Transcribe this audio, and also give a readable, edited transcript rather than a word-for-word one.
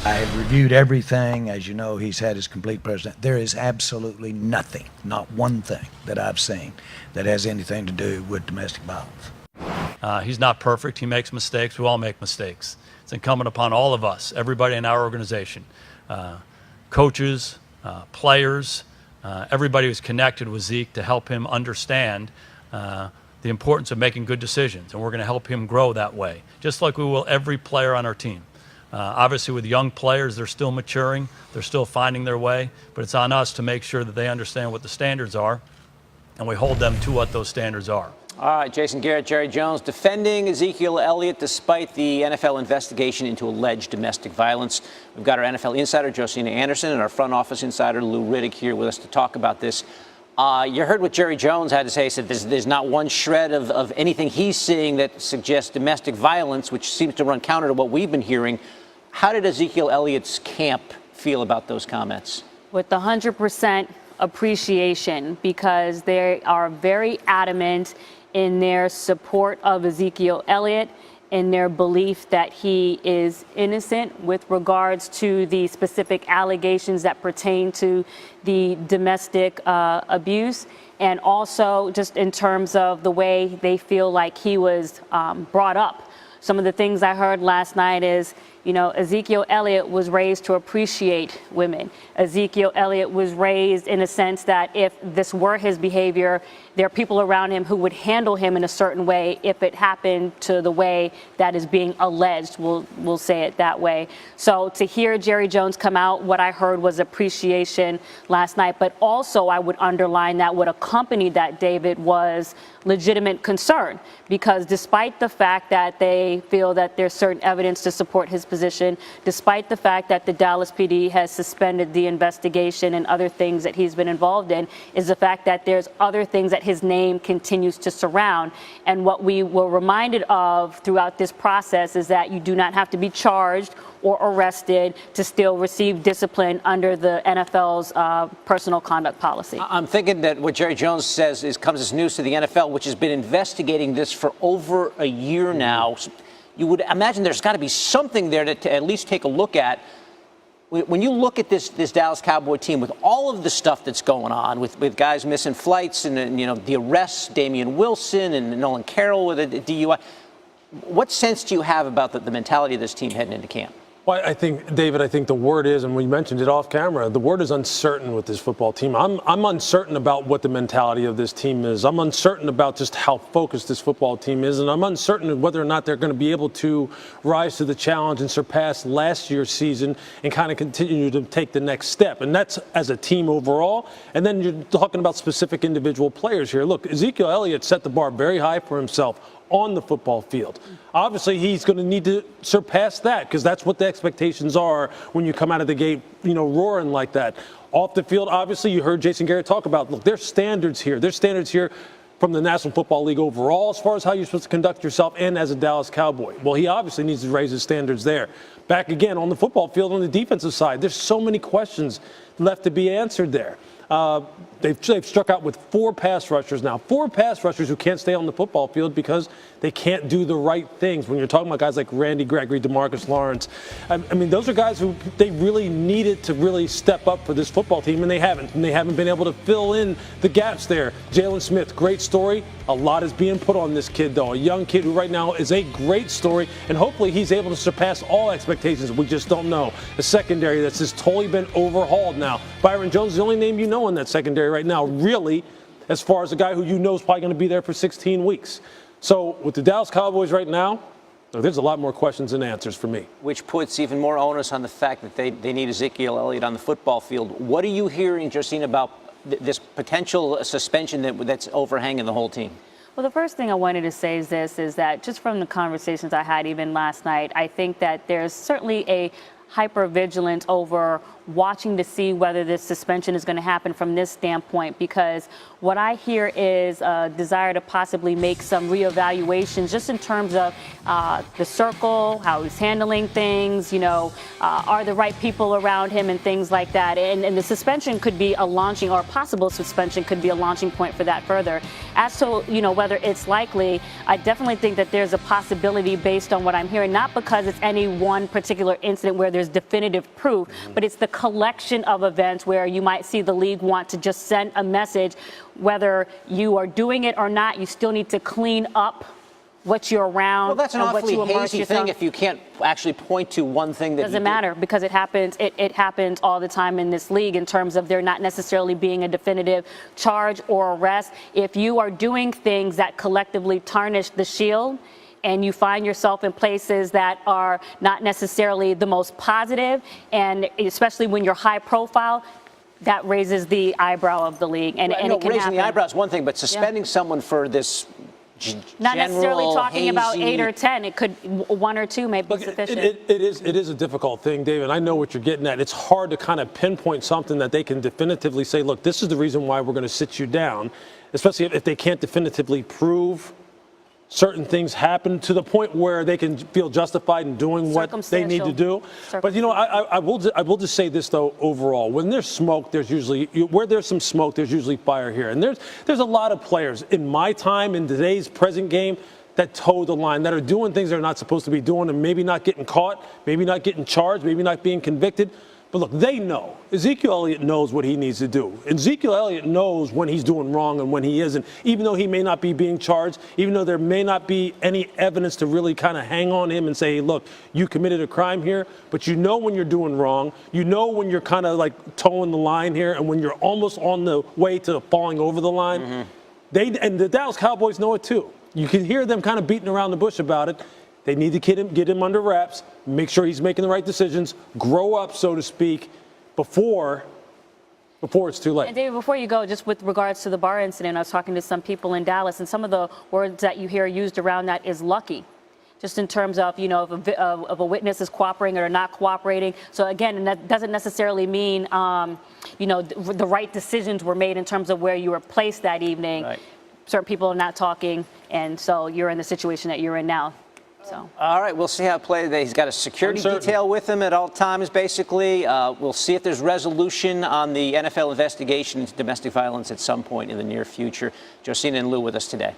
I have reviewed everything. As you know, he's had his complete president. There is absolutely nothing, not one thing that I've seen that has anything to do with domestic violence. He's not perfect. He makes mistakes. We all make mistakes. It's incumbent upon all of us, everybody in our organization, coaches, players, everybody who's connected with Zeke, to help him understand the importance of making good decisions. And we're going to help him grow that way, just like we will every player on our team. Obviously, with young players, they're still maturing. They're still finding their way. But it's on us to make sure that they understand what the standards are, and we hold them to what those standards are. All right, Jason Garrett, Jerry Jones defending Ezekiel Elliott despite the NFL investigation into alleged domestic violence. We've got our NFL insider, Josina Anderson, and our front office insider, Lou Riddick, here with us to talk about this. You heard what Jerry Jones had to say. He said there's not one shred of anything he's seeing that suggests domestic violence, which seems to run counter to what we've been hearing. How did Ezekiel Elliott's camp feel about those comments? With 100% appreciation, because they are very adamant in their support of Ezekiel Elliott, in their belief that he is innocent with regards to the specific allegations that pertain to the domestic abuse, and also just in terms of the way they feel like he was brought up. Some of the things I heard last night is, you know, Ezekiel Elliott was raised to appreciate women. Ezekiel Elliott was raised in a sense that if this were his behavior, there are people around him who would handle him in a certain way if it happened to the way that is being alleged. We'll say it that way. So to hear Jerry Jones come out, what I heard was appreciation last night. But also I would underline that what accompanied that, David, was legitimate concern, because despite the fact that they feel that there's certain evidence to support his position, despite the fact that the Dallas PD has suspended the investigation and other things that he's been involved in, is the fact that there's other things that his name continues to surround. And what we were reminded of throughout this process is that you do not have to be charged or arrested to still receive discipline under the NFL's personal conduct policy. I'm thinking that what Jerry Jones says comes as news to the NFL, which has been investigating this for over a year now. You would imagine there's got to be something there to at least take a look at. When you look at this Dallas Cowboy team with all of the stuff that's going on, with guys missing flights and, you know, the arrests, Damian Wilson and Nolan Carroll with a DUI, what sense do you have about the mentality of this team heading into camp? Well, I think, David, the word is, and we mentioned it off camera, the word is uncertain with this football team. I'm uncertain about what the mentality of this team is. I'm uncertain about just how focused this football team is, and I'm uncertain whether or not they're going to be able to rise to the challenge and surpass last year's season and kind of continue to take the next step. And that's as a team overall. And then you're talking about specific individual players here. Look, Ezekiel Elliott set the bar very high for himself on the football field. Obviously, he's going to need to surpass that, because that's what the expectations are when you come out of the gate, you know, roaring like that. Off the field, obviously, you heard Jason Garrett talk about, look, there's standards here. There's standards here from the National Football League overall as far as how you're supposed to conduct yourself and as a Dallas Cowboy. Well, he obviously needs to raise his standards there. Back again on the football field on the defensive side, there's so many questions left to be answered there. They've struck out with 4 pass rushers now. 4 pass rushers who can't stay on the football field because they can't do the right things. When you're talking about guys like Randy Gregory, DeMarcus Lawrence, I mean, those are guys who they really needed to really step up for this football team, and they haven't. And they haven't been able to fill in the gaps there. Jalen Smith, great story. A lot is being put on this kid, though. A young kid who right now is a great story, and hopefully he's able to surpass all expectations. We just don't know. The secondary that's just totally been overhauled now. Byron Jones is the only name you know in that secondary right now, really, as far as a guy who you know is probably going to be there for 16 weeks. So with the Dallas Cowboys right now, there's a lot more questions than answers for me. Which puts even more onus on the fact that they need Ezekiel Elliott on the football field. What are you hearing, Josina, about this potential suspension that's overhanging the whole team? Well, the first thing I wanted to say is that just from the conversations I had even last night, I think that there's certainly a hyper-vigilance over watching to see whether this suspension is going to happen from this standpoint, because what I hear is a desire to possibly make some reevaluations just in terms of the circle, how he's handling things, are the right people around him and things like that. And the suspension could be a launching, or possible suspension could be a launching point for that further. As to, whether it's likely, I definitely think that there's a possibility based on what I'm hearing, not because it's any one particular incident where there's definitive proof, but it's the collection of events where you might see the league want to just send a message, whether you are doing it or not, you still need to clean up what you're around. Well, that's an and what awfully you immerse hazy yourself. thing if you can't actually point to one thing that Doesn't matter, because it happens. It happens all the time in this league in terms of there not necessarily being a definitive charge or arrest. If you are doing things that collectively tarnish the shield, and you find yourself in places that are not necessarily the most positive, and especially when you're high profile, that raises the eyebrow of the league. And it can raising happen. the eyebrow is one thing, but suspending someone for this Not necessarily general, talking about hazy 8 or 10. It could 1 or 2 may be sufficient. It is a difficult thing, David. I know what you're getting at. It's hard to kind of pinpoint something that they can definitively say, look, this is the reason why we're going to sit you down, especially if they can't definitively prove certain things happen to the point where they can feel justified in doing what they need to do. But, I will just say this, though, overall. When there's smoke, there's usually, where there's some smoke, there's usually fire here. And there's a lot of players in my time, in today's present game, that toe the line, that are doing things they're not supposed to be doing, and maybe not getting caught, maybe not getting charged, maybe not being convicted. But look, they know. Ezekiel Elliott knows what he needs to do. Ezekiel Elliott knows when he's doing wrong and when he isn't, even though he may not be being charged, even though there may not be any evidence to really kind of hang on him and say, hey, look, you committed a crime here, but you know when you're doing wrong. You know when you're kind of like towing the line here and when you're almost on the way to falling over the line. And the Dallas Cowboys know it too. You can hear them kind of beating around the bush about it. They need to get him under wraps, make sure he's making the right decisions, grow up, so to speak, before it's too late. And David, before you go, just with regards to the bar incident, I was talking to some people in Dallas, and some of the words that you hear used around that is lucky, just in terms of, if a witness is cooperating or not cooperating. So again, that doesn't necessarily mean, the right decisions were made in terms of where you were placed that evening. Right. Certain people are not talking, and so you're in the situation that you're in now. So. All right, we'll see how it plays. He's got a security detail with him at all times, basically. We'll see if there's resolution on the NFL investigation into domestic violence at some point in the near future. Josina and Lou with us today.